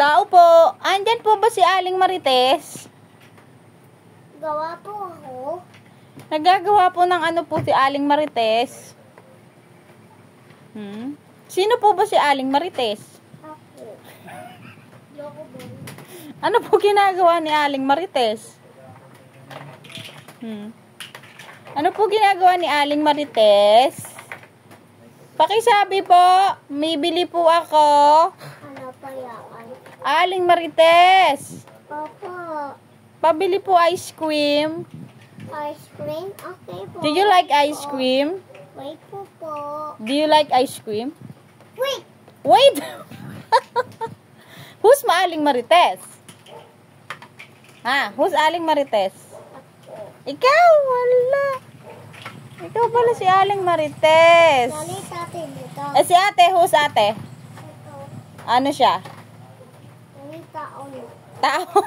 Tao po. Andyan po ba si Aling Marites? Gawa po ako. Nagagawa po ng ano po si Aling Marites? Sino po ba si Aling Marites? Ako. Loko ba? Ano po ginagawa ni Aling Marites? Ano po ginagawa ni Aling Marites? Pakisabi po, may bili po ako. Ano pa yan? Aling Marites, Opo. pabili po ice cream. Ice cream? Okay po. Do you like ice cream? Wait po po. Do you like ice cream? Wait! Wait! Who's Aling Marites? Who's Aling Marites? Ikaw, wala. Ikaw pala si Aling Marites. Dali natin dito. Si ate, who's ate? Ito. Ano siya? Dali taon. Tao.